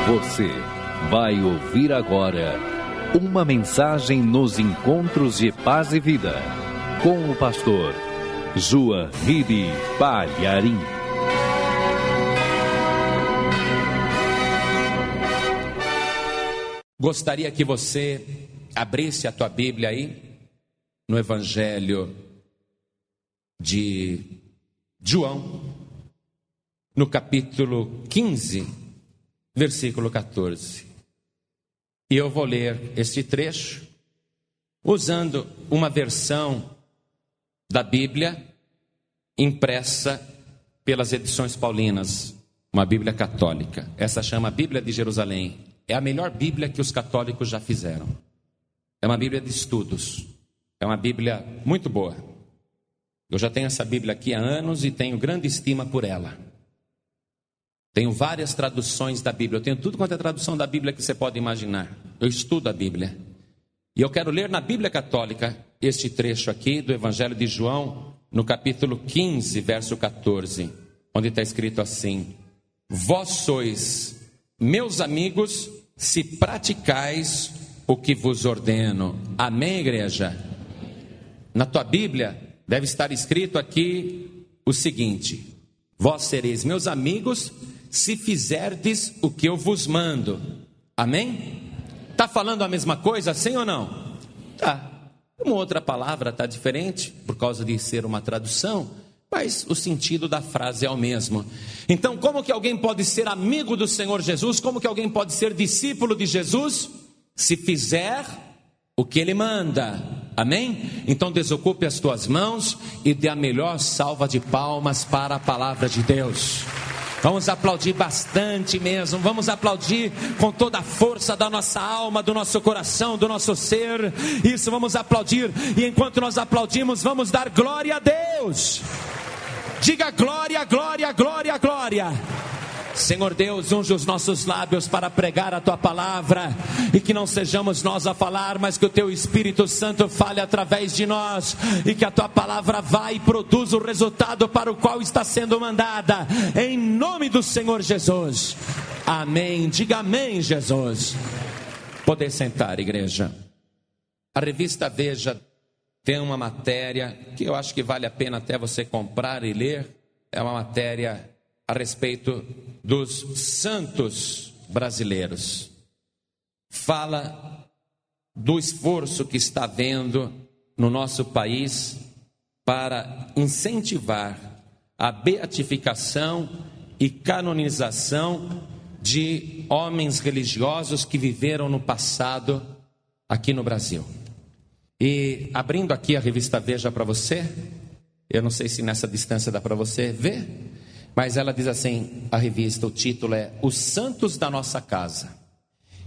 Você vai ouvir agora uma mensagem nos encontros de paz e vida com o pastor João Ribe Palharim. Gostaria que você abrisse a tua Bíblia aí no Evangelho de João, no capítulo 15, versículo 14. E eu vou ler este trecho usando uma versão da Bíblia impressa pelas edições paulinas, uma Bíblia católica. Essa chama Bíblia de Jerusalém. É a melhor Bíblia que os católicos já fizeram. É uma Bíblia de estudos. É uma Bíblia muito boa. Eu já tenho essa Bíblia aqui há anos e tenho grande estima por ela. Tenho várias traduções da Bíblia. Eu tenho tudo quanto é tradução da Bíblia que você pode imaginar. Eu estudo a Bíblia. E eu quero ler na Bíblia católica este trecho aqui do Evangelho de João, no capítulo 15, verso 14, onde está escrito assim: Vós sois meus amigos, se praticais o que vos ordeno. Amém, igreja? Na tua Bíblia deve estar escrito aqui o seguinte: vós sereis meus amigos se fizerdes o que eu vos mando. Amém? Está falando a mesma coisa, sim ou não? Tá. Uma outra palavra está diferente, por causa de ser uma tradução, mas o sentido da frase é o mesmo. Então, como que alguém pode ser amigo do Senhor Jesus? Como que alguém pode ser discípulo de Jesus? Se fizer o que Ele manda. Amém? Então desocupe as tuas mãos e dê a melhor salva de palmas para a palavra de Deus. Vamos aplaudir bastante mesmo. Vamos aplaudir com toda a força da nossa alma, do nosso coração, do nosso ser. Isso, vamos aplaudir. E enquanto nós aplaudimos, vamos dar glória a Deus. Diga glória, glória, glória, glória. Senhor Deus, unge os nossos lábios para pregar a Tua palavra, e que não sejamos nós a falar, mas que o Teu Espírito Santo fale através de nós, e que a Tua palavra vá e produza o resultado para o qual está sendo mandada, em nome do Senhor Jesus. Amém. Diga amém, Jesus. Poder sentar, igreja. A revista Veja tem uma matéria que eu acho que vale a pena até você comprar e ler. É uma matéria a respeito dos santos brasileiros. Fala do esforço que está havendo no nosso país para incentivar a beatificação e canonização de homens religiosos que viveram no passado aqui no Brasil. E abrindo aqui a revista Veja para você, eu não sei se nessa distância dá para você ver, mas ela diz assim, a revista, o título é Os Santos da Nossa Casa.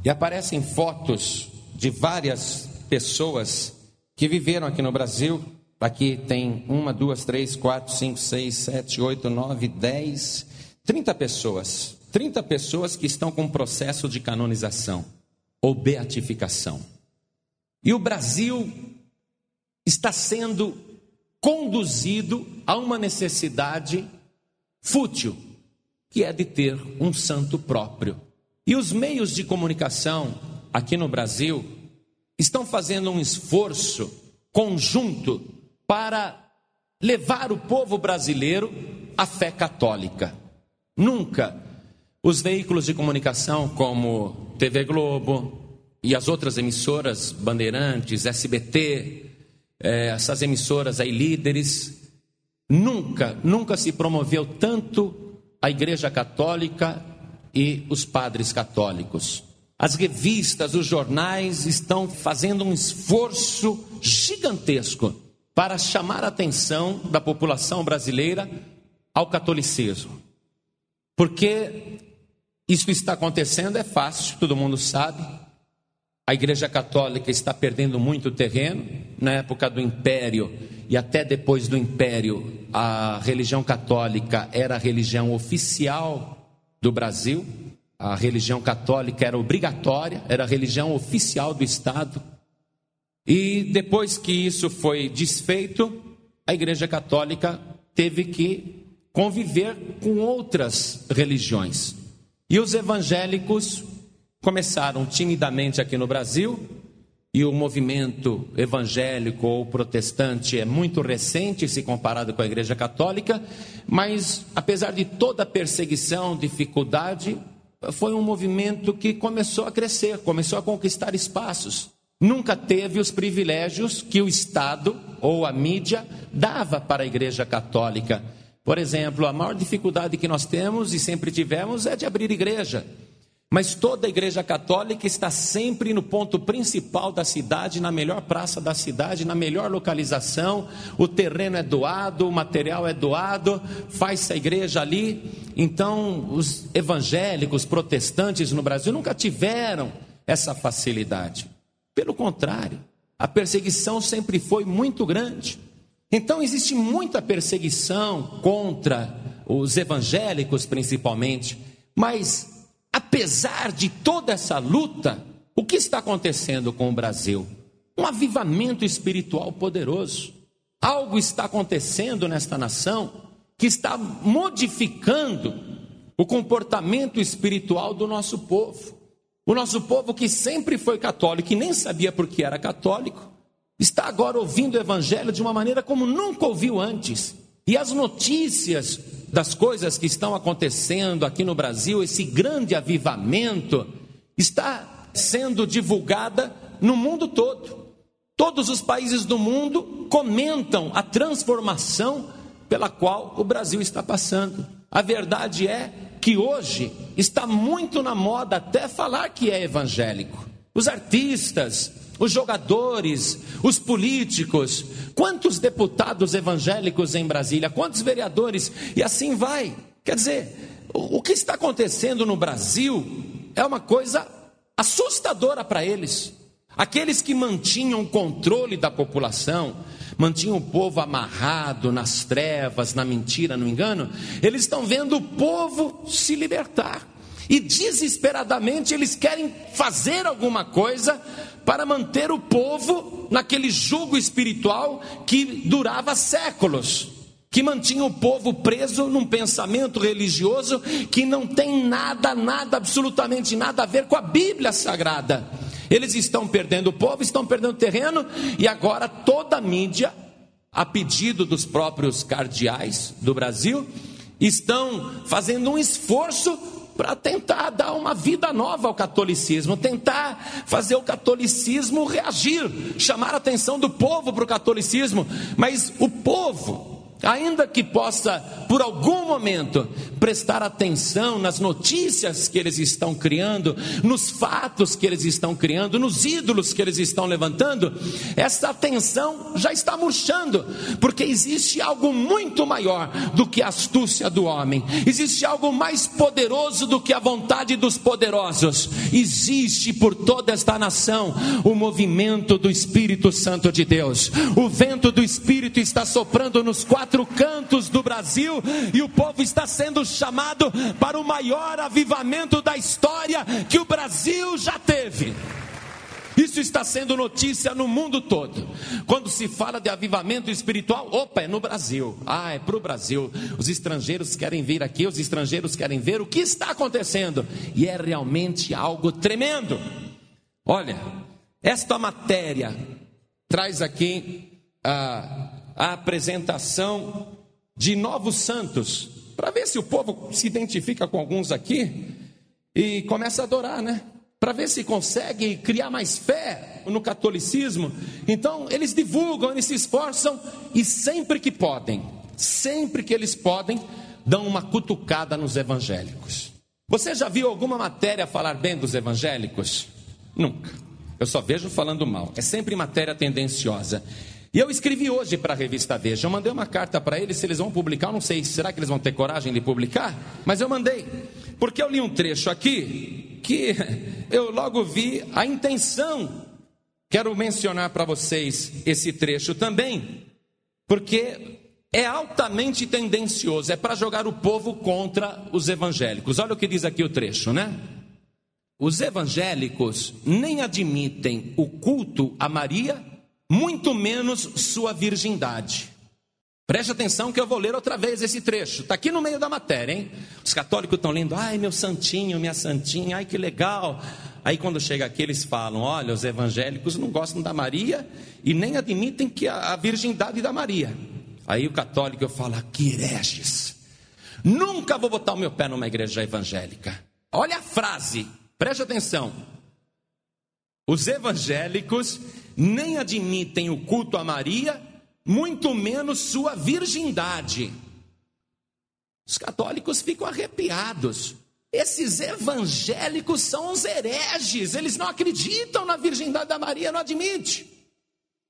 E aparecem fotos de várias pessoas que viveram aqui no Brasil. Aqui tem 1, 2, 3, 4, 5, 6, 7, 8, 9, 10, 30 pessoas. 30 pessoas que estão com processo de canonização ou beatificação. E o Brasil está sendo conduzido a uma necessidade fútil, que é de ter um santo próprio. E os meios de comunicação aqui no Brasil estão fazendo um esforço conjunto para levar o povo brasileiro à fé católica. Nunca os veículos de comunicação como TV Globo e as outras emissoras, Bandeirantes, SBT, essas emissoras aí líderes, Nunca se promoveu tanto a Igreja Católica e os padres católicos. As revistas, os jornais estão fazendo um esforço gigantesco para chamar a atenção da população brasileira ao catolicismo. Porque isso está acontecendo é fácil, todo mundo sabe. A Igreja Católica está perdendo muito terreno. Na época do Império e até depois do Império, a religião católica era a religião oficial do Brasil. A religião católica era obrigatória, era a religião oficial do Estado. E depois que isso foi desfeito, a Igreja Católica teve que conviver com outras religiões. E os evangélicos começaram timidamente aqui no Brasil, e o movimento evangélico ou protestante é muito recente se comparado com a Igreja Católica, mas apesar de toda a perseguição, dificuldade, foi um movimento que começou a crescer, começou a conquistar espaços. Nunca teve os privilégios que o Estado ou a mídia dava para a Igreja Católica. Por exemplo, a maior dificuldade que nós temos e sempre tivemos é de abrir igreja. Mas toda a Igreja Católica está sempre no ponto principal da cidade, na melhor praça da cidade, na melhor localização. O terreno é doado, o material é doado, faz-se a igreja ali. Então, os evangélicos, protestantes no Brasil nunca tiveram essa facilidade. Pelo contrário, a perseguição sempre foi muito grande. Então, existe muita perseguição contra os evangélicos, principalmente, mas apesar de toda essa luta, o que está acontecendo com o Brasil? Um avivamento espiritual poderoso. Algo está acontecendo nesta nação que está modificando o comportamento espiritual do nosso povo. O nosso povo que sempre foi católico e nem sabia por que era católico, está agora ouvindo o evangelho de uma maneira como nunca ouviu antes. E as notícias das coisas que estão acontecendo aqui no Brasil, esse grande avivamento, está sendo divulgada no mundo todo. Todos os países do mundo comentam a transformação pela qual o Brasil está passando. A verdade é que hoje está muito na moda até falar que é evangélico. Os artistas, os jogadores, os políticos, quantos deputados evangélicos em Brasília, quantos vereadores, e assim vai. Quer dizer, o que está acontecendo no Brasil é uma coisa assustadora para eles. Aqueles que mantinham o controle da população, mantinham o povo amarrado nas trevas, na mentira, no engano, eles estão vendo o povo se libertar. E desesperadamente eles querem fazer alguma coisa para manter o povo naquele jugo espiritual que durava séculos, que mantinha o povo preso num pensamento religioso que não tem nada, absolutamente nada a ver com a Bíblia Sagrada. Eles estão perdendo o povo, estão perdendo terreno, e agora toda a mídia, a pedido dos próprios cardeais do Brasil, estão fazendo um esforço para tentar dar uma vida nova ao catolicismo, tentar fazer o catolicismo reagir, chamar a atenção do povo para o catolicismo. Mas o povo, ainda que possa por algum momento prestar atenção nas notícias que eles estão criando, nos fatos que eles estão criando, nos ídolos que eles estão levantando, essa atenção já está murchando, porque existe algo muito maior do que a astúcia do homem, existe algo mais poderoso do que a vontade dos poderosos. Existe por toda esta nação o movimento do Espírito Santo de Deus. O vento do Espírito está soprando nos quatro cantos do Brasil, e o povo está sendo chamado para o maior avivamento da história que o Brasil já teve. Isso está sendo notícia no mundo todo. Quando se fala de avivamento espiritual, opa, é no Brasil. É para o Brasil. Os estrangeiros querem vir aqui, os estrangeiros querem ver o que está acontecendo. E é realmente algo tremendo. Olha, esta matéria traz aqui a apresentação de novos santos, para ver se o povo se identifica com alguns aqui e começa a adorar, né? Para ver se consegue criar mais fé no catolicismo. Então eles divulgam, eles se esforçam, e sempre que podem, sempre que eles podem, dão uma cutucada nos evangélicos. Você já viu alguma matéria falar bem dos evangélicos? Nunca. Eu só vejo falando mal. É sempre matéria tendenciosa. E eu escrevi hoje para a revista Veja. Eu mandei uma carta para eles, se eles vão publicar, eu não sei, será que eles vão ter coragem de publicar? Mas eu mandei, porque eu li um trecho aqui, que eu logo vi a intenção. Quero mencionar para vocês esse trecho também, porque é altamente tendencioso, é para jogar o povo contra os evangélicos. Olha o que diz aqui o trecho, né? Os evangélicos nem admitem o culto a Maria, muito menos sua virgindade. Preste atenção que eu vou ler outra vez esse trecho. Está aqui no meio da matéria, hein? Os católicos estão lendo, ai meu santinho, minha santinha, ai que legal. Aí quando chega aqui eles falam, olha, os evangélicos não gostam da Maria e nem admitem que a virgindade da Maria. Aí o católico fala, que hereges, nunca vou botar o meu pé numa igreja evangélica. Olha a frase, preste atenção. Os evangélicos nem admitem o culto a Maria, muito menos sua virgindade. Os católicos ficam arrepiados. Esses evangélicos são os hereges, eles não acreditam na virgindade da Maria, não admite.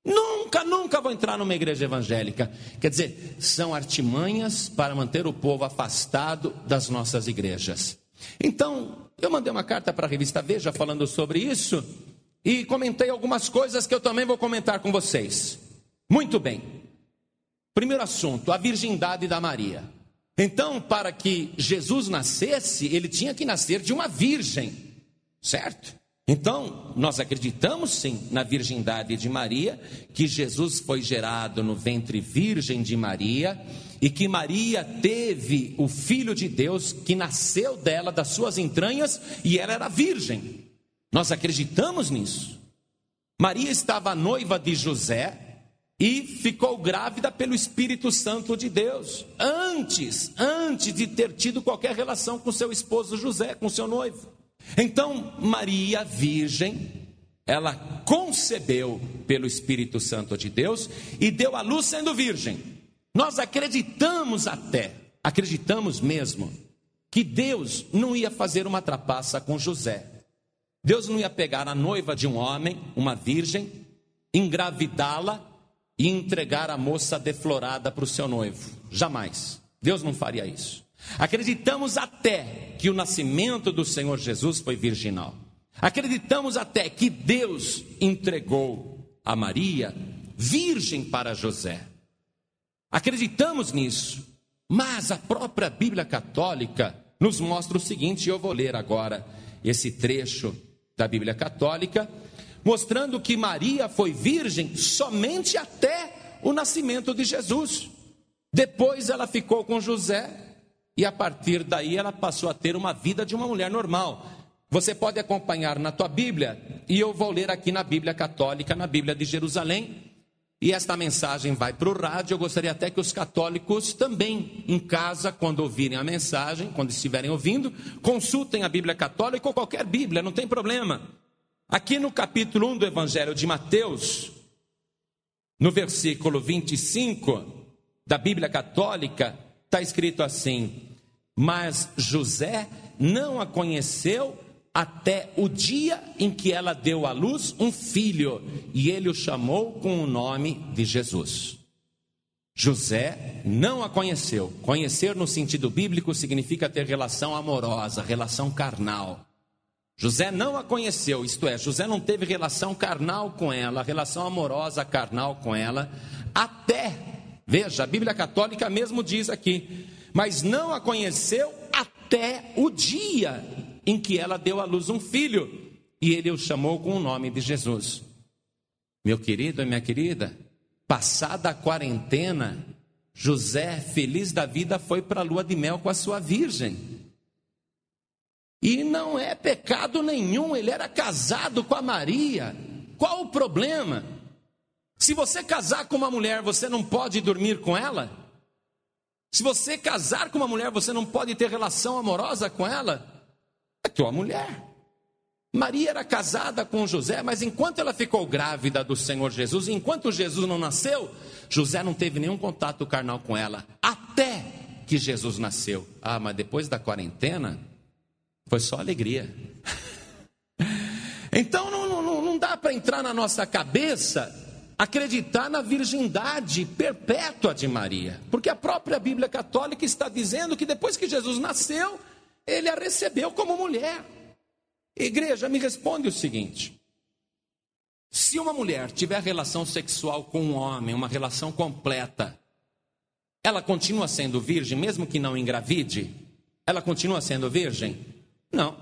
Nunca vou entrar numa igreja evangélica. Quer dizer, são artimanhas para manter o povo afastado das nossas igrejas. Então, eu mandei uma carta para a revista Veja falando sobre isso e comentei algumas coisas que eu também vou comentar com vocês. Muito bem. Primeiro assunto, a virgindade da Maria. Então, para que Jesus nascesse, ele tinha que nascer de uma virgem, certo? Então, nós acreditamos sim na virgindade de Maria, que Jesus foi gerado no ventre virgem de Maria, e que Maria teve o Filho de Deus, que nasceu dela, das suas entranhas, e ela era virgem. Nós acreditamos nisso. Maria estava noiva de José, e ficou grávida pelo Espírito Santo de Deus, antes de ter tido qualquer relação com seu esposo José, com seu noivo. Então, Maria, virgem, ela concebeu pelo Espírito Santo de Deus e deu à luz sendo virgem. Nós acreditamos mesmo, que Deus não ia fazer uma trapaça com José. Deus não ia pegar a noiva de um homem, uma virgem, engravidá-la e entregar a moça deflorada para o seu noivo. Jamais. Deus não faria isso. Acreditamos até que o nascimento do Senhor Jesus foi virginal. Acreditamos até que Deus entregou a Maria virgem para José. Acreditamos nisso. Mas a própria Bíblia Católica nos mostra o seguinte, e eu vou ler agora esse trecho da Bíblia Católica, mostrando que Maria foi virgem somente até o nascimento de Jesus. Depois ela ficou com José e a partir daí ela passou a ter uma vida de uma mulher normal. Você pode acompanhar na tua Bíblia e eu vou ler aqui na Bíblia Católica, na Bíblia de Jerusalém. E esta mensagem vai para o rádio. Eu gostaria até que os católicos também, em casa, quando ouvirem a mensagem, quando estiverem ouvindo, consultem a Bíblia Católica ou qualquer Bíblia, não tem problema. Aqui no capítulo 1 do Evangelho de Mateus, no versículo 25 da Bíblia Católica, está escrito assim: mas José não a conheceu até o dia em que ela deu à luz um filho, e ele o chamou com o nome de Jesus. José não a conheceu. Conhecer no sentido bíblico significa ter relação amorosa, relação carnal. José não a conheceu, isto é, José não teve relação carnal com ela, relação amorosa carnal com ela, até, veja, a Bíblia Católica mesmo diz aqui, mas não a conheceu até o dia em que ela deu à luz um filho, e ele o chamou com o nome de Jesus. Meu querido e minha querida, passada a quarentena, José, feliz da vida, foi para a lua de mel com a sua virgem. E não é pecado nenhum, ele era casado com a Maria. Qual o problema? Se você casar com uma mulher, você não pode dormir com ela? Se você casar com uma mulher, você não pode ter relação amorosa com ela? É tua mulher. Maria era casada com José, mas enquanto ela ficou grávida do Senhor Jesus, enquanto Jesus não nasceu, José não teve nenhum contato carnal com ela, até que Jesus nasceu. Ah, mas depois da quarentena, foi só alegria. Então não dá para entrar na nossa cabeça acreditar na virgindade perpétua de Maria, porque a própria Bíblia Católica está dizendo que depois que Jesus nasceu, ele a recebeu como mulher. Igreja, me responde o seguinte: se uma mulher tiver relação sexual com um homem, uma relação completa, ela continua sendo virgem, mesmo que não engravide? Ela continua sendo virgem? Não,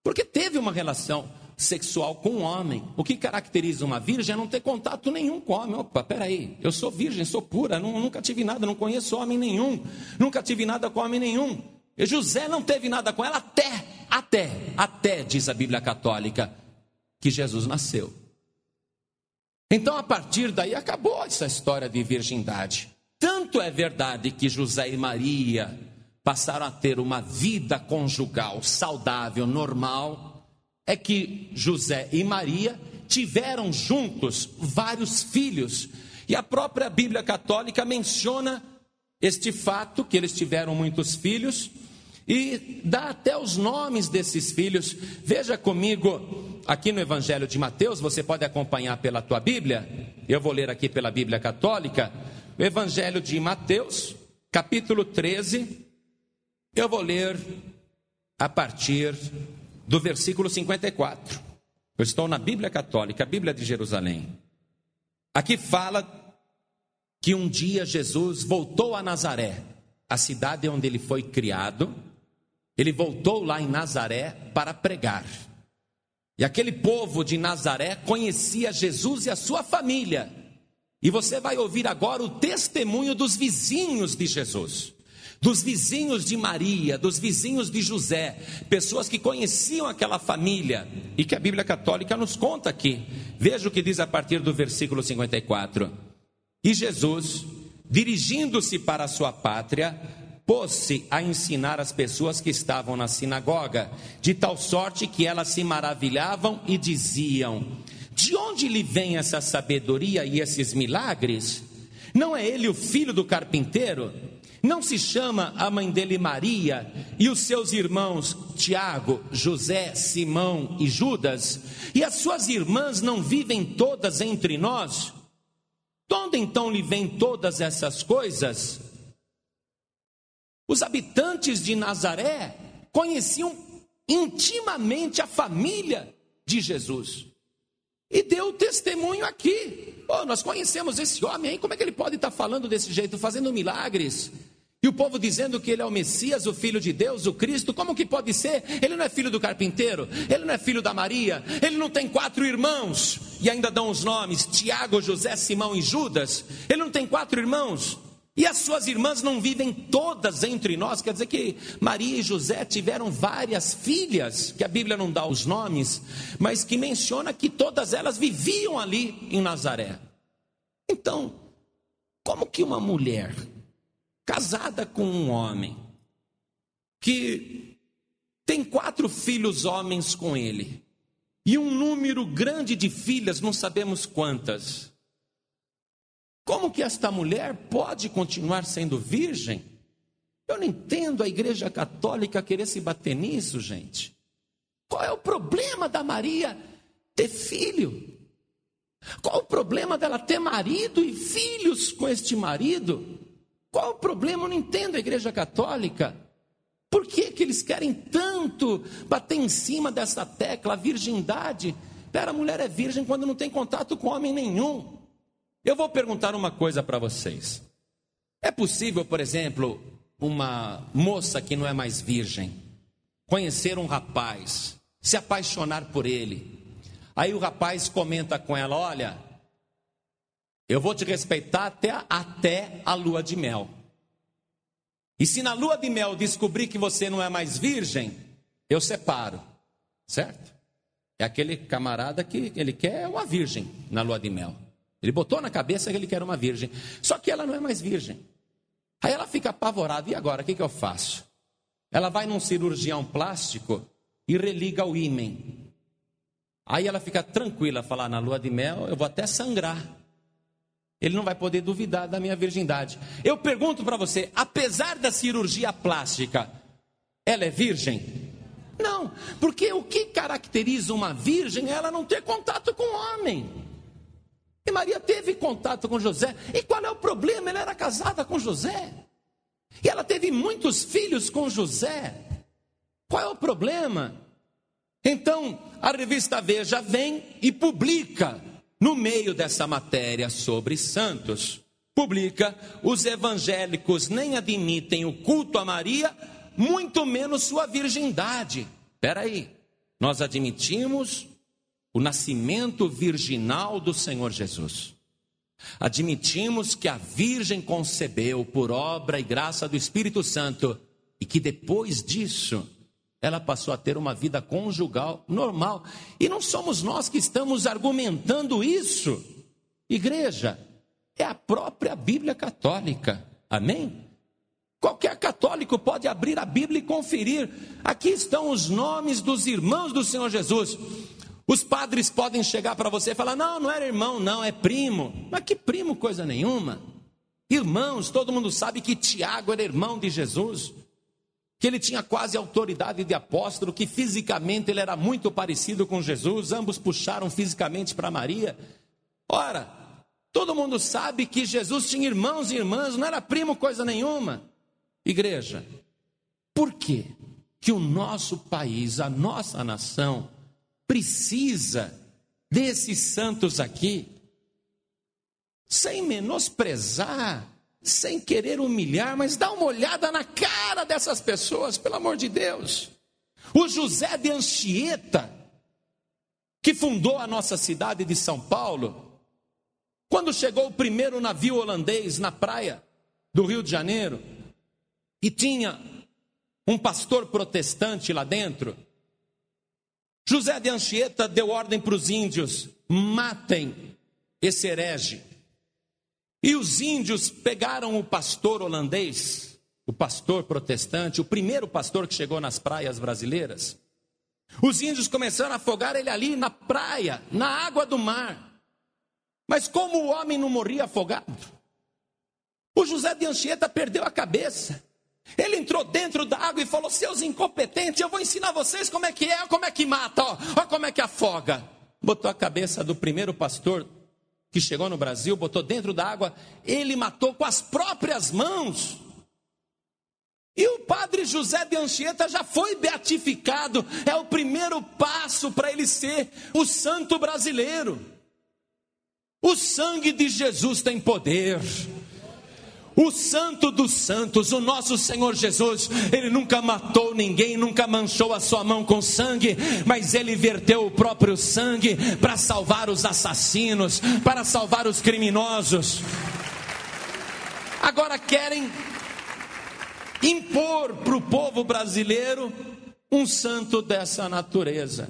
porque teve uma relação sexual com um homem. O que caracteriza uma virgem é não ter contato nenhum com homem. Opa, peraí, eu sou virgem, sou pura, nunca tive nada, não conheço homem nenhum, nunca tive nada com homem nenhum. E José não teve nada com ela até até diz a Bíblia Católica, que Jesus nasceu. Então, a partir daí, acabou essa história de virgindade. Tanto é verdade que José e Maria passaram a ter uma vida conjugal saudável, normal, é que José e Maria tiveram juntos vários filhos. E a própria Bíblia Católica menciona este fato, que eles tiveram muitos filhos, e dá até os nomes desses filhos. Veja comigo aqui no Evangelho de Mateus, você pode acompanhar pela tua Bíblia, eu vou ler aqui pela Bíblia Católica, o Evangelho de Mateus, capítulo 13, eu vou ler a partir do versículo 54. Eu estou na Bíblia Católica, a Bíblia de Jerusalém. Aqui fala que um dia Jesus voltou a Nazaré, a cidade onde ele foi criado. Ele voltou lá em Nazaré para pregar. E aquele povo de Nazaré conhecia Jesus e a sua família. E você vai ouvir agora o testemunho dos vizinhos de Jesus, dos vizinhos de Maria, dos vizinhos de José, pessoas que conheciam aquela família e que a Bíblia Católica nos conta aqui. Veja o que diz a partir do versículo 54. E Jesus, dirigindo-se para a sua pátria, pôs-se a ensinar as pessoas que estavam na sinagoga, de tal sorte que elas se maravilhavam e diziam: de onde lhe vem essa sabedoria e esses milagres? Não é ele o filho do carpinteiro? Não se chama a mãe dele Maria e os seus irmãos Tiago, José, Simão e Judas? E as suas irmãs não vivem todas entre nós? De onde então lhe vêm todas essas coisas? Os habitantes de Nazaré conheciam intimamente a família de Jesus. E deu o testemunho aqui. Nós conhecemos esse homem aí, como é que ele pode estar falando desse jeito, fazendo milagres? E o povo dizendo que ele é o Messias, o Filho de Deus, o Cristo. Como que pode ser? Ele não é filho do carpinteiro, ele não é filho da Maria, ele não tem 4 irmãos. E ainda dão os nomes, Tiago, José, Simão e Judas. Ele não tem 4 irmãos. E as suas irmãs não vivem todas entre nós? Quer dizer que Maria e José tiveram várias filhas, que a Bíblia não dá os nomes, mas que menciona que todas elas viviam ali em Nazaré. Então, como que uma mulher casada com um homem, que tem 4 filhos homens com ele, e um número grande de filhas, não sabemos quantas, como que esta mulher pode continuar sendo virgem? Eu não entendo a Igreja Católica querer se bater nisso, gente. Qual é o problema da Maria ter filho? Qual o problema dela ter marido e filhos com este marido? Qual o problema? Eu não entendo a Igreja Católica. Por que que eles querem tanto bater em cima dessa tecla, a virgindade? A mulher é virgem quando não tem contato com homem nenhum. Eu vou perguntar uma coisa para vocês. É possível, por exemplo, uma moça que não é mais virgem conhecer um rapaz, se apaixonar por ele? Aí o rapaz comenta com ela: olha, eu vou te respeitar até a lua de mel. E se na lua de mel descobrir que você não é mais virgem, eu separo, certo? É aquele camarada que ele quer uma virgem na lua de mel. Ele botou na cabeça que ele quer uma virgem. Só que ela não é mais virgem. Aí ela fica apavorada. E agora, o que eu faço? Ela vai num cirurgião plástico e religa o ímã. Aí ela fica tranquila, fala: na lua de mel eu vou até sangrar. Ele não vai poder duvidar da minha virgindade. Eu pergunto para você, apesar da cirurgia plástica, ela é virgem? Não, porque o que caracteriza uma virgem é ela não ter contato com o homem. E Maria teve contato com José. E qual é o problema? Ela era casada com José. E ela teve muitos filhos com José. Qual é o problema? Então, a revista Veja vem e publica, no meio dessa matéria sobre santos, publica: os evangélicos nem admitem o culto a Maria, muito menos sua virgindade. Espera aí, nós admitimos o nascimento virginal do Senhor Jesus. Admitimos que a Virgem concebeu por obra e graça do Espírito Santo e que depois disso ela passou a ter uma vida conjugal normal. E não somos nós que estamos argumentando isso. Igreja, é a própria Bíblia católica. Amém? Qualquer católico pode abrir a Bíblia e conferir. Aqui estão os nomes dos irmãos do Senhor Jesus. Os padres podem chegar para você e falar: não era irmão, não, é primo. Mas que primo, coisa nenhuma. Irmãos, todo mundo sabe que Tiago era irmão de Jesus, que ele tinha quase autoridade de apóstolo, que fisicamente ele era muito parecido com Jesus, ambos puxaram fisicamente para Maria. Ora, todo mundo sabe que Jesus tinha irmãos e irmãs, não era primo coisa nenhuma. Igreja, por que que o nosso país, a nossa nação, precisa desses santos aqui? Sem menosprezar, sem querer humilhar, mas dá uma olhada na cara dessas pessoas, pelo amor de Deus. O José de Anchieta, que fundou a nossa cidade de São Paulo, quando chegou o primeiro navio holandês na praia do Rio de Janeiro, e tinha um pastor protestante lá dentro, José de Anchieta deu ordem para os índios: matem esse herege. E os índios pegaram o pastor holandês, o pastor protestante, o primeiro pastor que chegou nas praias brasileiras. Os índios começaram a afogar ele ali na praia, na água do mar. Mas como o homem não morria afogado, o José de Anchieta perdeu a cabeça. Ele entrou dentro da água e falou: seus incompetentes, eu vou ensinar vocês como é, como é que mata, ó como é que afoga. Botou a cabeça do primeiro pastor que chegou no Brasil, botou dentro da água, ele matou com as próprias mãos. E o padre José de Anchieta já foi beatificado, é o primeiro passo para ele ser o santo brasileiro. O sangue de Jesus tem poder. O santo dos santos, o nosso Senhor Jesus, ele nunca matou ninguém, nunca manchou a sua mão com sangue, mas ele verteu o próprio sangue para salvar os assassinos, para salvar os criminosos. Agora querem impor para o povo brasileiro um santo dessa natureza.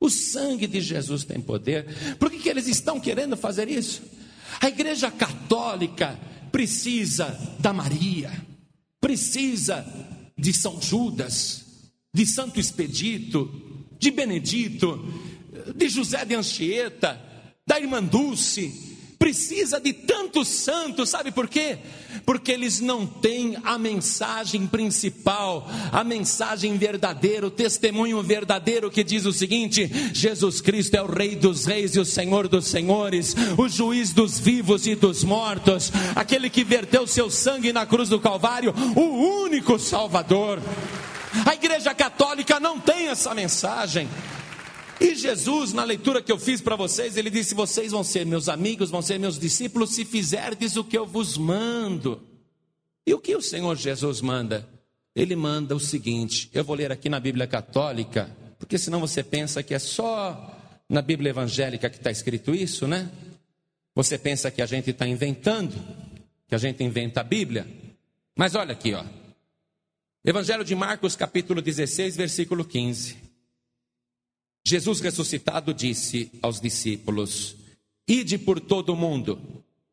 O sangue de Jesus tem poder. Por que eles estão querendo fazer isso? A Igreja Católica precisa da Maria, precisa de São Judas, de Santo Expedito, de Benedito, de José de Anchieta, da irmã Dulce. Precisa de tantos santos, sabe por quê? Porque eles não têm a mensagem principal, a mensagem verdadeira, o testemunho verdadeiro que diz o seguinte: Jesus Cristo é o Rei dos Reis e o Senhor dos Senhores, o juiz dos vivos e dos mortos, aquele que verteu seu sangue na cruz do Calvário, o único Salvador. A Igreja Católica não tem essa mensagem. E Jesus, na leitura que eu fiz para vocês, ele disse: vocês vão ser meus amigos, vão ser meus discípulos, se fizerdes o que eu vos mando. E o que o Senhor Jesus manda? Ele manda o seguinte, eu vou ler aqui na Bíblia Católica, porque senão você pensa que é só na Bíblia Evangélica que está escrito isso, né? Você pensa que a gente está inventando, que a gente inventa a Bíblia. Mas olha aqui, ó. Evangelho de Marcos, capítulo 16, versículo 15. Jesus ressuscitado disse aos discípulos: ide por todo o mundo,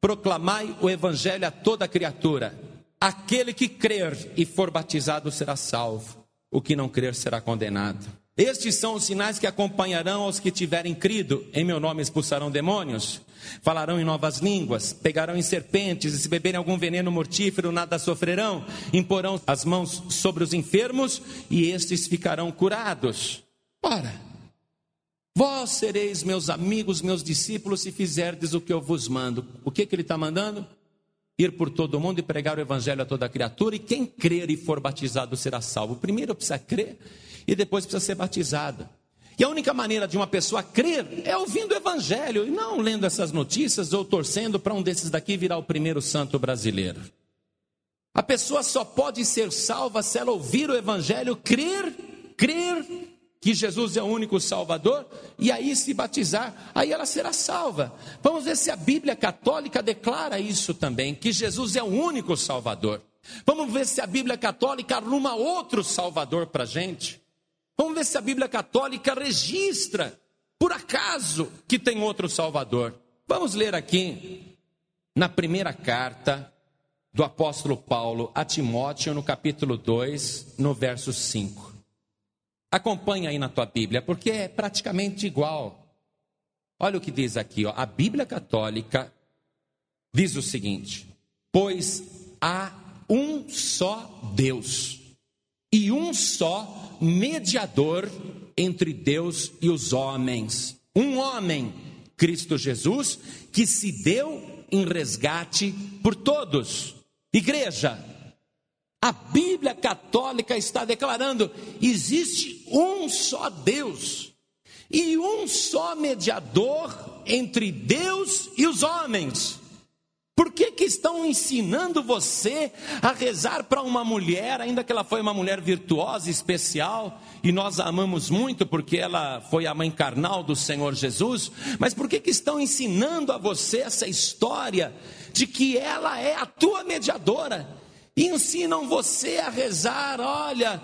proclamai o evangelho a toda criatura. Aquele que crer e for batizado será salvo, o que não crer será condenado. Estes são os sinais que acompanharão aos que tiverem crido. Em meu nome expulsarão demônios, falarão em novas línguas, pegarão em serpentes, e se beberem algum veneno mortífero nada sofrerão. Imporão as mãos sobre os enfermos e estes ficarão curados. Ora, vós sereis meus amigos, meus discípulos, se fizerdes o que eu vos mando. O que ele está mandando? Ir por todo o mundo e pregar o evangelho a toda criatura, e quem crer e for batizado será salvo. Primeiro precisa crer e depois precisa ser batizado. E a única maneira de uma pessoa crer é ouvindo o evangelho, e não lendo essas notícias ou torcendo para um desses daqui virar o primeiro santo brasileiro. A pessoa só pode ser salva se ela ouvir o evangelho, crer que Jesus é o único Salvador, e aí se batizar, aí ela será salva. Vamos ver se a Bíblia Católica declara isso também, que Jesus é o único Salvador. Vamos ver se a Bíblia Católica arruma outro Salvador para a gente. Vamos ver se a Bíblia Católica registra, por acaso, que tem outro Salvador. Vamos ler aqui, na primeira carta do apóstolo Paulo a Timóteo, no capítulo 2, no verso 5. Acompanha aí na tua Bíblia, porque é praticamente igual. Olha o que diz aqui, ó. A Bíblia Católica diz o seguinte: pois há um só Deus e um só mediador entre Deus e os homens. Um homem, Cristo Jesus, que se deu em resgate por todos. Igreja, a Bíblia Católica está declarando: existe um só Deus e um só mediador entre Deus e os homens. Por que estão ensinando você a rezar para uma mulher, ainda que ela foi uma mulher virtuosa, especial, e nós a amamos muito porque ela foi a mãe carnal do Senhor Jesus, mas por que estão ensinando a você essa história de que ela é a tua mediadora? E ensinam você a rezar: olha,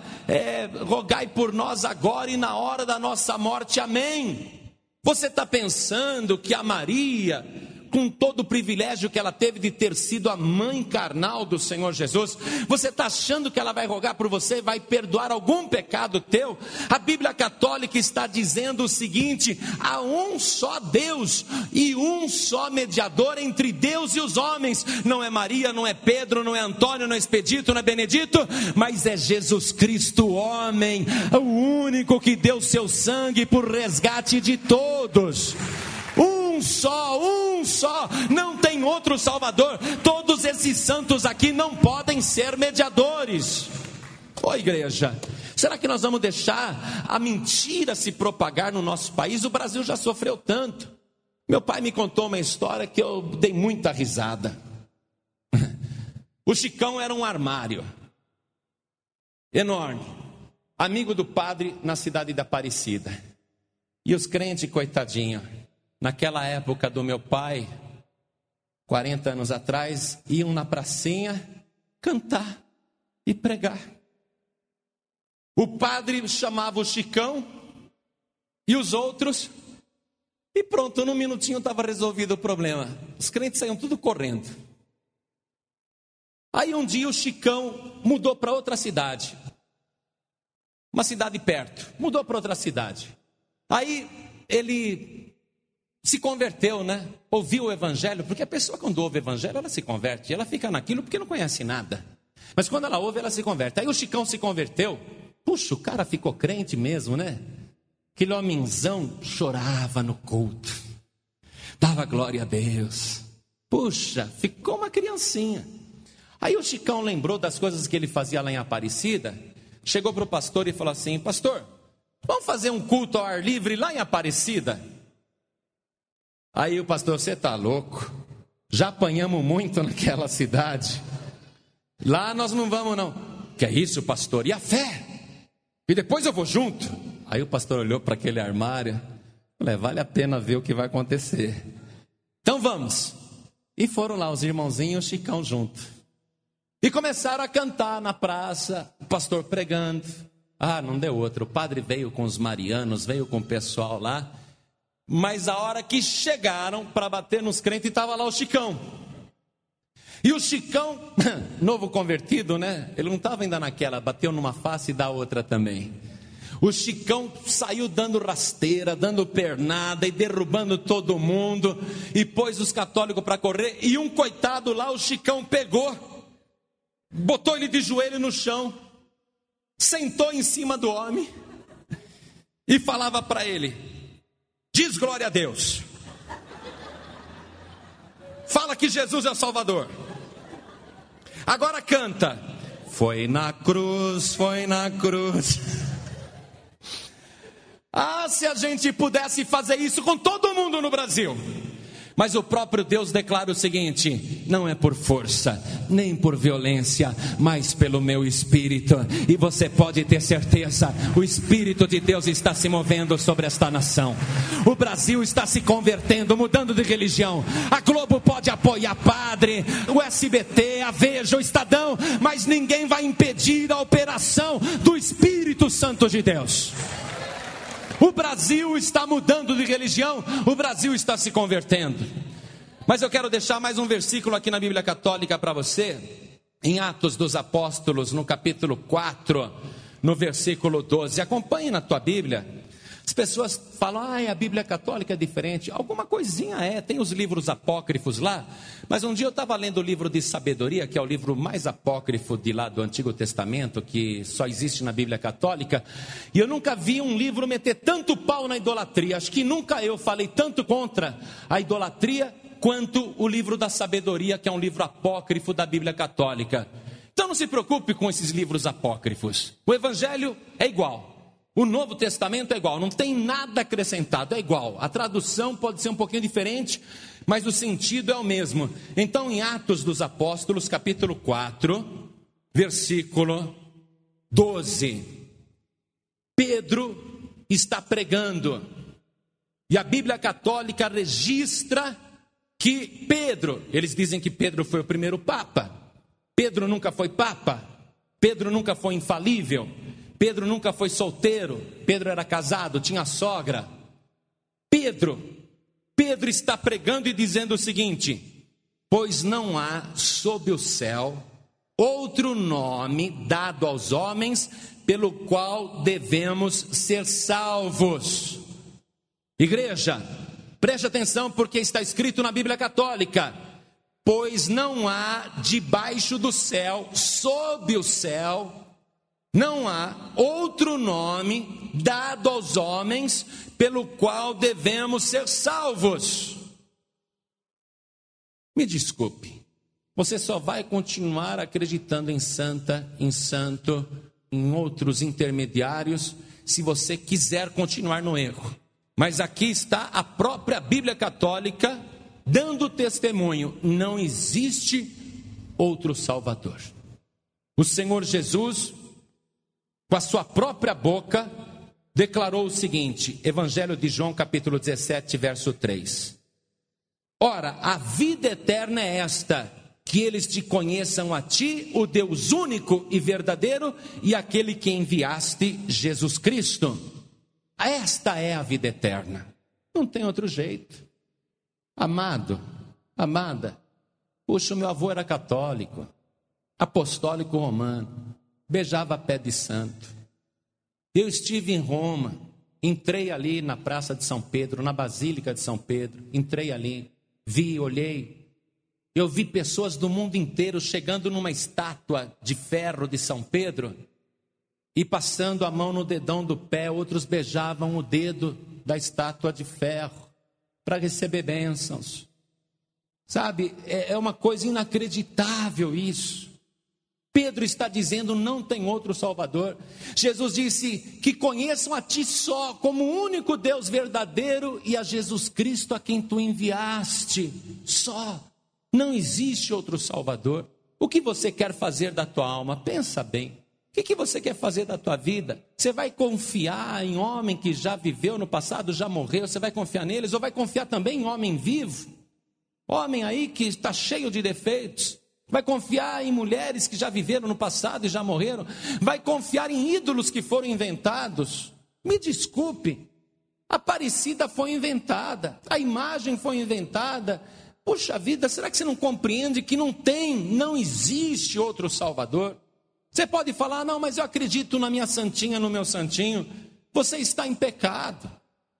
rogai por nós agora e na hora da nossa morte, amém. Você está pensando que a Maria, com todo o privilégio que ela teve de ter sido a mãe carnal do Senhor Jesus, você está achando que ela vai rogar por você e vai perdoar algum pecado teu? A Bíblia Católica está dizendo o seguinte: há um só Deus e um só mediador entre Deus e os homens. Não é Maria, não é Pedro, não é Antônio, não é Expedito, não é Benedito, mas é Jesus Cristo, homem, o único que deu seu sangue por resgate de todos. Um só, não tem outro Salvador. Todos esses santos aqui não podem ser mediadores. Ô igreja, será que nós vamos deixar a mentira se propagar no nosso país? O Brasil já sofreu tanto. Meu pai me contou uma história que eu dei muita risada. O Chicão era um armário enorme, amigo do padre na cidade da Aparecida. E os crentes, coitadinho, naquela época do meu pai, 40 anos atrás, iam na pracinha cantar e pregar. O padre chamava o Chicão e os outros, e pronto, num minutinho estava resolvido o problema. Os crentes saíam tudo correndo. Aí um dia o Chicão mudou para outra cidade, uma cidade perto, mudou para outra cidade. Aí ele se converteu, né? Ouviu o evangelho, porque a pessoa quando ouve o evangelho, ela se converte, ela fica naquilo porque não conhece nada. Mas quando ela ouve, ela se converte. Aí o Chicão se converteu, puxa, o cara ficou crente mesmo, né? Aquele homenzão chorava no culto, dava glória a Deus. Puxa, ficou uma criancinha. Aí o Chicão lembrou das coisas que ele fazia lá em Aparecida, chegou para o pastor e falou assim: pastor, vamos fazer um culto ao ar livre lá em Aparecida? Aí o pastor: você está louco? Já apanhamos muito naquela cidade. Lá nós não vamos não. Que é isso, pastor? E a fé? E depois eu vou junto. Aí o pastor olhou para aquele armário, falou: vale a pena ver o que vai acontecer. Então vamos. E foram lá os irmãozinhos e o Chicão junto. E começaram a cantar na praça, o pastor pregando. Ah, não deu outro. O padre veio com os marianos, veio com o pessoal lá. Mas a hora que chegaram para bater nos crentes, estava lá o Chicão. E o Chicão, novo convertido, né? Ele não estava ainda naquela, bateu numa face e dá outra também. O Chicão saiu dando rasteira, dando pernada e derrubando todo mundo. E pôs os católicos para correr. E um coitado lá, o Chicão pegou, botou ele de joelho no chão, sentou em cima do homem e falava para ele: diz glória a Deus. Fala que Jesus é o Salvador. Agora canta: foi na cruz, foi na cruz. Ah, se a gente pudesse fazer isso com todo mundo no Brasil. Mas o próprio Deus declara o seguinte: não é por força, nem por violência, mas pelo meu Espírito. E você pode ter certeza, o Espírito de Deus está se movendo sobre esta nação. O Brasil está se convertendo, mudando de religião. A Globo pode apoiar padre, o SBT, a Veja, o Estadão, mas ninguém vai impedir a operação do Espírito Santo de Deus. O Brasil está mudando de religião, o Brasil está se convertendo. Mas eu quero deixar mais um versículo aqui na Bíblia Católica para você, em Atos dos Apóstolos, no capítulo 4, no versículo 12. Acompanhe na tua Bíblia. As pessoas falam, a Bíblia Católica é diferente. Alguma coisinha é, tem os livros apócrifos lá. Mas um dia eu estava lendo o livro de Sabedoria, que é o livro mais apócrifo de lá do Antigo Testamento, que só existe na Bíblia Católica. E eu nunca vi um livro meter tanto pau na idolatria. Acho que nunca eu falei tanto contra a idolatria quanto o livro da Sabedoria, que é um livro apócrifo da Bíblia Católica. Então não se preocupe com esses livros apócrifos. O Evangelho é igual. O Novo Testamento é igual, não tem nada acrescentado, é igual. A tradução pode ser um pouquinho diferente, mas o sentido é o mesmo. Então, em Atos dos Apóstolos, capítulo 4, versículo 12, Pedro está pregando, e a Bíblia Católica registra que Pedro, eles dizem que Pedro foi o primeiro Papa. Pedro nunca foi Papa, Pedro nunca foi infalível, Pedro nunca foi solteiro, Pedro era casado, tinha sogra. Pedro está pregando e dizendo o seguinte: pois não há sob o céu outro nome dado aos homens pelo qual devemos ser salvos. Igreja, preste atenção, porque está escrito na Bíblia Católica: pois não há debaixo do céu, sob o céu, não há outro nome dado aos homens pelo qual devemos ser salvos. Me desculpe, você só vai continuar acreditando em santa, em santo, em outros intermediários, se você quiser continuar no erro. Mas aqui está a própria Bíblia Católica dando testemunho: não existe outro Salvador. O Senhor Jesus, com a sua própria boca, declarou o seguinte, Evangelho de João, capítulo 17, verso 3. Ora, a vida eterna é esta, que eles te conheçam a ti, o Deus único e verdadeiro, e aquele que enviaste, Jesus Cristo. Esta é a vida eterna. Não tem outro jeito. Amado, amada, puxa, o meu avô era católico, apostólico romano, beijava pé de santo. Eu estive em Roma, entrei ali na Praça de São Pedro, na Basílica de São Pedro, entrei ali, vi, olhei. Eu vi pessoas do mundo inteiro chegando numa estátua de ferro de São Pedro e passando a mão no dedão do pé. Outros beijavam o dedo da estátua de ferro para receber bênçãos. Sabe, é uma coisa inacreditável isso. Pedro está dizendo: não tem outro Salvador. Jesus disse que conheçam a ti só, como o único Deus verdadeiro, e a Jesus Cristo a quem tu enviaste. Só, não existe outro Salvador. O que você quer fazer da tua alma? Pensa bem. O que você quer fazer da tua vida? Você vai confiar em homem que já viveu no passado, já morreu? Você vai confiar neles? Ou vai confiar também em homem vivo? Homem aí que está cheio de defeitos? Vai confiar em mulheres que já viveram no passado e já morreram? Vai confiar em ídolos que foram inventados? Me desculpe, a Aparecida foi inventada, a imagem foi inventada. Puxa vida, será que você não compreende que não existe outro Salvador? Você pode falar: não, mas eu acredito na minha santinha, no meu santinho. Você está em pecado,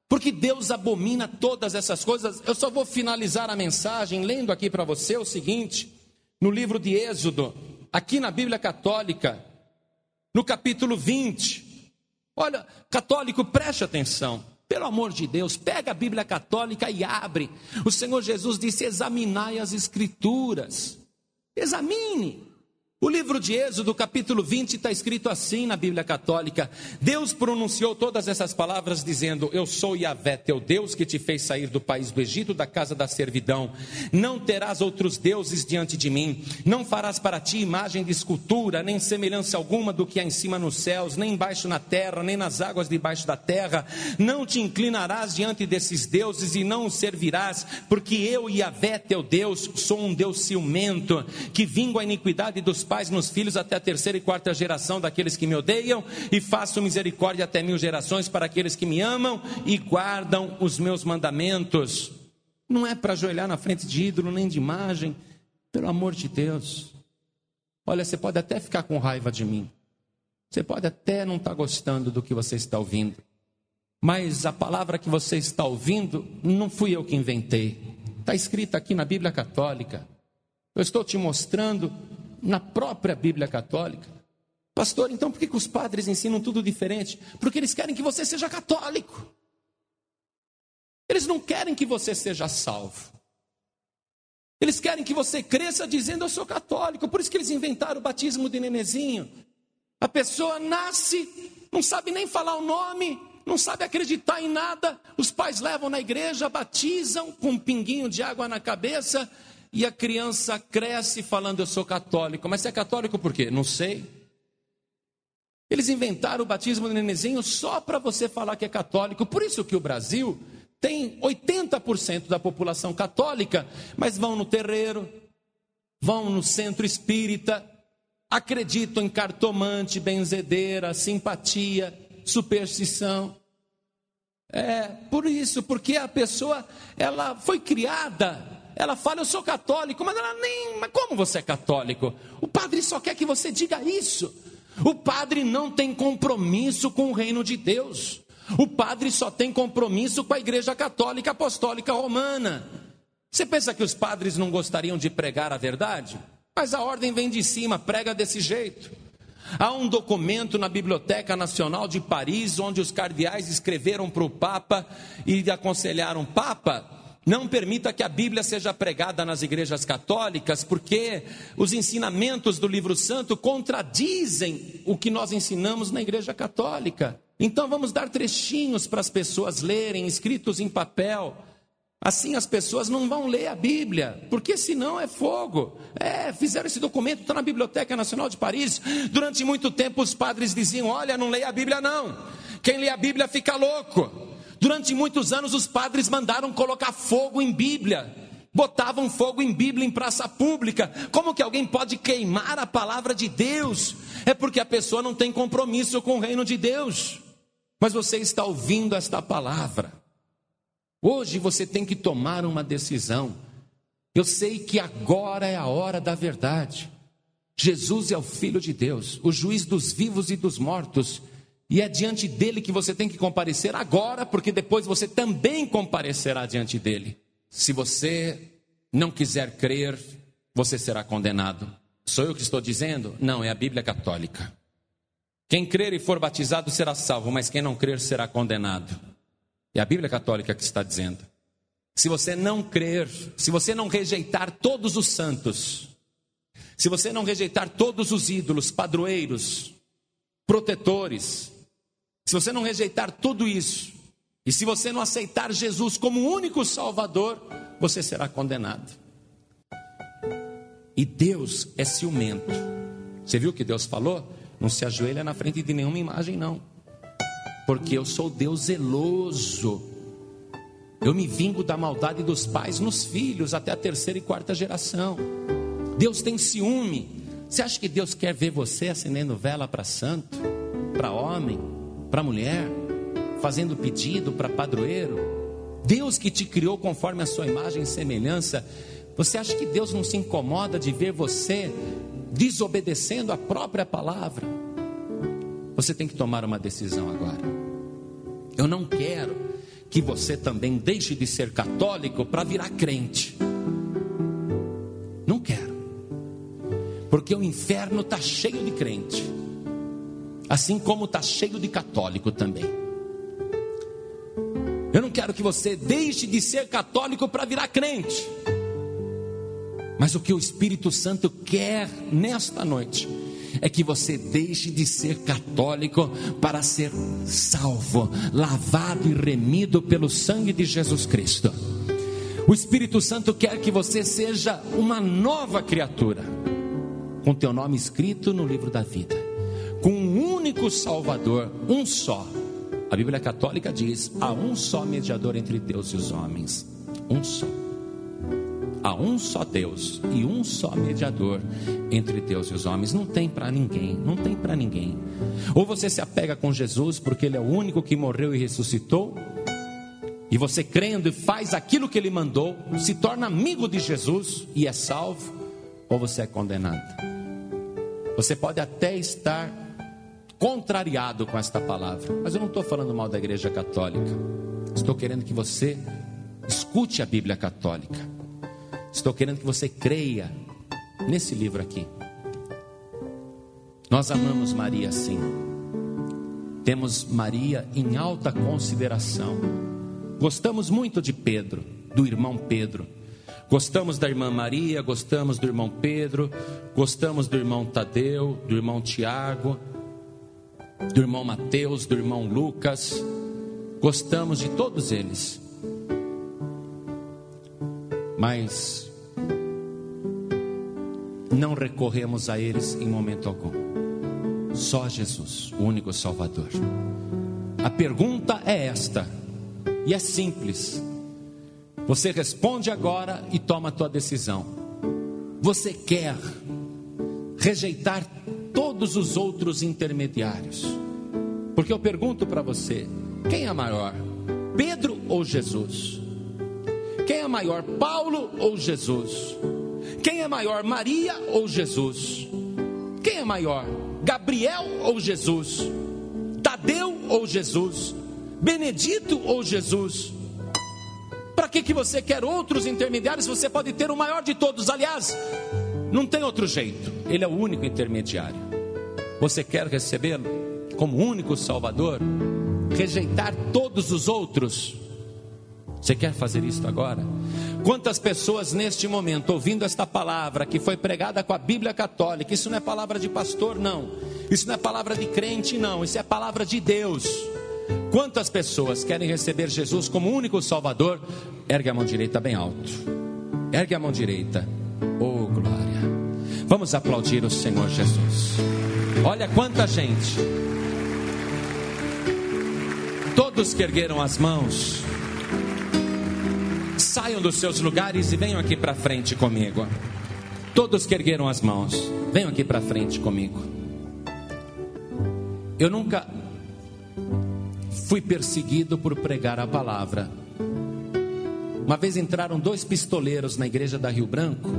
porque Deus abomina todas essas coisas. Eu só vou finalizar a mensagem lendo aqui para você o seguinte: no livro de Êxodo, aqui na Bíblia Católica, no capítulo 20. Olha, católico, preste atenção. Pelo amor de Deus, pega a Bíblia Católica e abre. O Senhor Jesus disse: examinai as Escrituras. Examine. O livro de Êxodo, capítulo 20, está escrito assim na Bíblia Católica. Deus pronunciou todas essas palavras dizendo: eu sou Yahvé, teu Deus, que te fez sair do país do Egito, da casa da servidão. Não terás outros deuses diante de mim. Não farás para ti imagem de escultura, nem semelhança alguma do que há em cima nos céus, nem embaixo na terra, nem nas águas debaixo da terra. Não te inclinarás diante desses deuses e não os servirás, porque eu, Yahvé, teu Deus, sou um Deus ciumento, que vingo a iniquidade dos pais nos filhos até a 3ª e 4ª geração daqueles que me odeiam, e faço misericórdia até 1000 gerações para aqueles que me amam e guardam os meus mandamentos. Não é para ajoelhar na frente de ídolo nem de imagem, pelo amor de Deus. Olha, você pode até ficar com raiva de mim, você pode até não estar gostando do que você está ouvindo, mas a palavra que você está ouvindo não fui eu que inventei, está escrita aqui na Bíblia Católica. Eu estou te mostrando na própria Bíblia Católica. Pastor, então por que os padres ensinam tudo diferente? Porque eles querem que você seja católico. Eles não querem que você seja salvo. Eles querem que você cresça dizendo: eu sou católico. Por isso que eles inventaram o batismo de nenezinho. A pessoa nasce, não sabe nem falar o nome, não sabe acreditar em nada. Os pais levam na igreja, batizam com um pinguinho de água na cabeça, e a criança cresce falando: eu sou católico. Mas você é católico por quê? Não sei. Eles inventaram o batismo do nenenzinho só para você falar que é católico. Por isso que o Brasil tem 80% da população católica, mas vão no terreiro, vão no centro espírita, acreditam em cartomante, benzedeira, simpatia, superstição. Por isso, porque a pessoa, ela foi criada, ela fala: eu sou católico, mas mas como você é católico? O padre só quer que você diga isso. O padre não tem compromisso com o reino de Deus. O padre só tem compromisso com a Igreja Católica Apostólica Romana. Você pensa que os padres não gostariam de pregar a verdade? Mas a ordem vem de cima, prega desse jeito. Há um documento na Biblioteca Nacional de Paris, onde os cardeais escreveram para o Papa e aconselharam: Papa, não permita que a Bíblia seja pregada nas igrejas católicas, porque os ensinamentos do livro santo contradizem o que nós ensinamos na igreja católica. Então vamos dar trechinhos para as pessoas lerem, escritos em papel. Assim as pessoas não vão ler a Bíblia, porque senão é fogo. Fizeram esse documento, está na Biblioteca Nacional de Paris. Durante muito tempo os padres diziam: olha, não leia a Bíblia não, quem lê a Bíblia fica louco. Durante muitos anos os padres mandaram colocar fogo em Bíblia, botavam fogo em Bíblia em praça pública. Como que alguém pode queimar a palavra de Deus? É porque a pessoa não tem compromisso com o reino de Deus. Mas você está ouvindo esta palavra. Hoje você tem que tomar uma decisão. Eu sei que agora é a hora da verdade. Jesus é o Filho de Deus, o juiz dos vivos e dos mortos. E é diante dele que você tem que comparecer agora, porque depois você também comparecerá diante dele. Se você não quiser crer, você será condenado. Sou eu que estou dizendo? Não, é a Bíblia Católica. Quem crer e for batizado será salvo, mas quem não crer será condenado. É a Bíblia Católica que está dizendo. Se você não crer, se você não rejeitar todos os santos, se você não rejeitar todos os ídolos, padroeiros, protetores, se você não rejeitar tudo isso, e se você não aceitar Jesus como o único Salvador, você será condenado. E Deus é ciumento. Você viu o que Deus falou? Não se ajoelha na frente de nenhuma imagem não, porque eu sou Deus zeloso. Eu me vingo da maldade dos pais nos filhos até a 3ª e 4ª geração. Deus tem ciúme. Você acha que Deus quer ver você acendendo vela para santo, para homem, para mulher, fazendo pedido para padroeiro? Deus que te criou conforme a sua imagem e semelhança, você acha que Deus não se incomoda de ver você desobedecendo a própria palavra? Você tem que tomar uma decisão agora. Eu não quero que você também deixe de ser católico para virar crente. Não quero. Porque o inferno está cheio de crente, assim como está cheio de católico também. Eu não quero que você deixe de ser católico para virar crente. Mas o que o Espírito Santo quer nesta noite é que você deixe de ser católico para ser salvo, lavado e remido pelo sangue de Jesus Cristo. O Espírito Santo quer que você seja uma nova criatura, com teu nome escrito no livro da vida, com um único Salvador, um só. A Bíblia Católica diz: há um só mediador entre Deus e os homens, um só. Há um só Deus e um só mediador entre Deus e os homens. Não tem para ninguém, não tem para ninguém. Ou você se apega com Jesus porque Ele é o único que morreu e ressuscitou, e você crendo e faz aquilo que Ele mandou, se torna amigo de Jesus e é salvo, ou você é condenado. Você pode até estar contrariado com esta palavra, mas eu não estou falando mal da Igreja Católica. Estou querendo que você escute a Bíblia Católica. Estou querendo que você creia nesse livro aqui. Nós amamos Maria, sim. Temos Maria em alta consideração. Gostamos muito de Pedro, do irmão Pedro. Gostamos da irmã Maria, gostamos do irmão Pedro, gostamos do irmão Tadeu, do irmão Tiago, do irmão Mateus, do irmão Lucas. Gostamos de todos eles. Mas não recorremos a eles em momento algum. Só Jesus, o único Salvador. A pergunta é esta, e é simples. Você responde agora e toma a tua decisão. Você quer rejeitar todos os outros intermediários? Porque eu pergunto para você: quem é maior, Pedro ou Jesus? Quem é maior, Paulo ou Jesus? Quem é maior, Maria ou Jesus? Quem é maior, Gabriel ou Jesus? Tadeu ou Jesus? Benedito ou Jesus? Para que você quer outros intermediários? Você pode ter o maior de todos. Aliás, não tem outro jeito. Ele é o único intermediário. Você quer recebê-lo como único Salvador? Rejeitar todos os outros? Você quer fazer isso agora? Quantas pessoas neste momento ouvindo esta palavra que foi pregada com a Bíblia Católica? Isso não é palavra de pastor, não. Isso não é palavra de crente, não. Isso é palavra de Deus. Quantas pessoas querem receber Jesus como único Salvador? Ergue a mão direita bem alto. Ergue a mão direita. Oh, glória. Vamos aplaudir o Senhor Jesus. Olha quanta gente. Todos que ergueram as mãos, saiam dos seus lugares e venham aqui para frente comigo. Todos que ergueram as mãos, venham aqui para frente comigo. Eu nunca fui perseguido por pregar a palavra. Uma vez entraram 2 pistoleiros na igreja da Rio Branco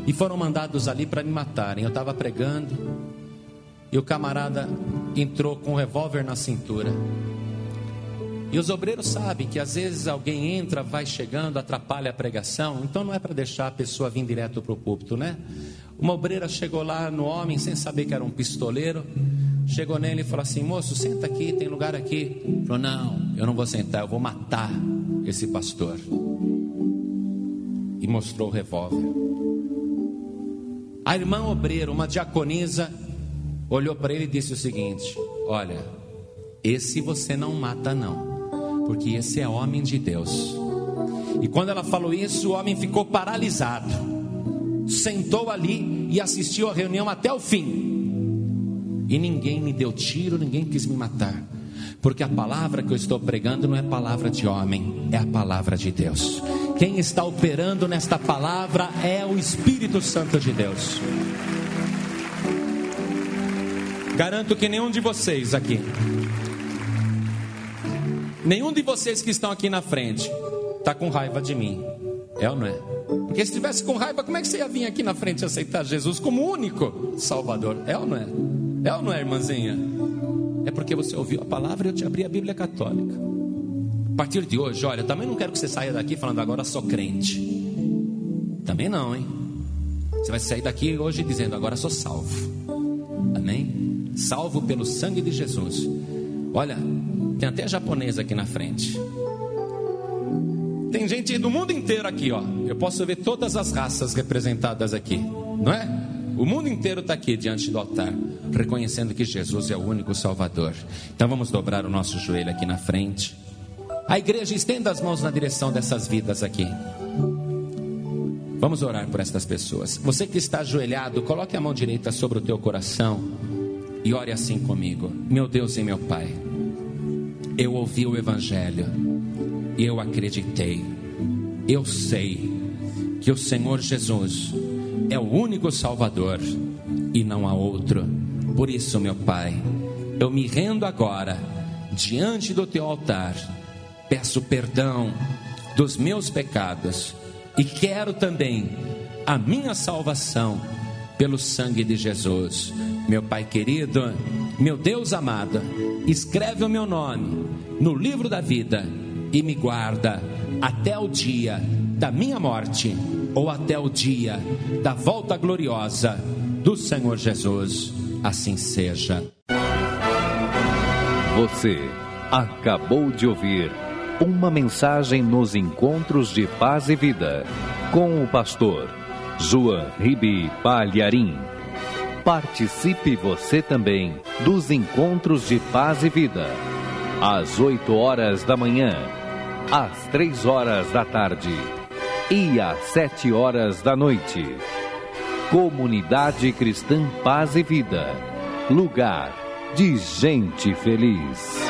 e foram mandados ali para me matarem. Eu estava pregando e o camarada entrou com um revólver na cintura. E os obreiros sabem que às vezes alguém entra, vai chegando, atrapalha a pregação. Então não é para deixar a pessoa vir direto para o púlpito, né? Uma obreira chegou lá no homem sem saber que era um pistoleiro. Chegou nele e falou assim: moço, senta aqui, tem lugar aqui. Ele falou: não, eu não vou sentar, eu vou matar esse pastor. E mostrou o revólver. A irmã obreira, uma diaconisa, olhou para ele e disse o seguinte: olha, esse você não mata não, porque esse é homem de Deus. E quando ela falou isso, o homem ficou paralisado, sentou ali e assistiu a reunião até o fim. E ninguém me deu tiro, ninguém quis me matar, porque a palavra que eu estou pregando não é palavra de homem, é a palavra de Deus. Quem está operando nesta palavra é o Espírito Santo de Deus. Garanto que nenhum de vocês aqui, nenhum de vocês que estão aqui na frente está com raiva de mim. É ou não é? Porque se estivesse com raiva, como é que você ia vir aqui na frente e aceitar Jesus como único Salvador? É ou não é? É ou não é, irmãzinha? É porque você ouviu a palavra e eu te abri a Bíblia Católica. A partir de hoje, olha, também não quero que você saia daqui falando agora sou crente. Também não, hein? Você vai sair daqui hoje dizendo agora sou salvo. Amém? Salvo pelo sangue de Jesus. Olha, tem até japonesa aqui na frente. Tem gente do mundo inteiro aqui, ó. Eu posso ver todas as raças representadas aqui, não é? O mundo inteiro está aqui diante do altar, reconhecendo que Jesus é o único Salvador. Então vamos dobrar o nosso joelho aqui na frente. A igreja estenda as mãos na direção dessas vidas aqui. Vamos orar por estas pessoas. Você que está ajoelhado, coloque a mão direita sobre o teu coração e ore assim comigo. Meu Deus e meu Pai, eu ouvi o Evangelho e eu acreditei. Eu sei que o Senhor Jesus é o único Salvador e não há outro. Por isso, meu Pai, eu me rendo agora diante do teu altar. Peço perdão dos meus pecados e quero também a minha salvação pelo sangue de Jesus. Meu Pai querido, meu Deus amado, escreve o meu nome no livro da vida e me guarda até o dia da minha morte ou até o dia da volta gloriosa do Senhor Jesus. Assim seja. Você acabou de ouvir uma mensagem nos Encontros de Paz e Vida, com o pastor João Ribe Palharim. Participe você também dos Encontros de Paz e Vida, às 8 horas da manhã, às 3 horas da tarde e às 7 horas da noite. Comunidade Cristã Paz e Vida, lugar de gente feliz.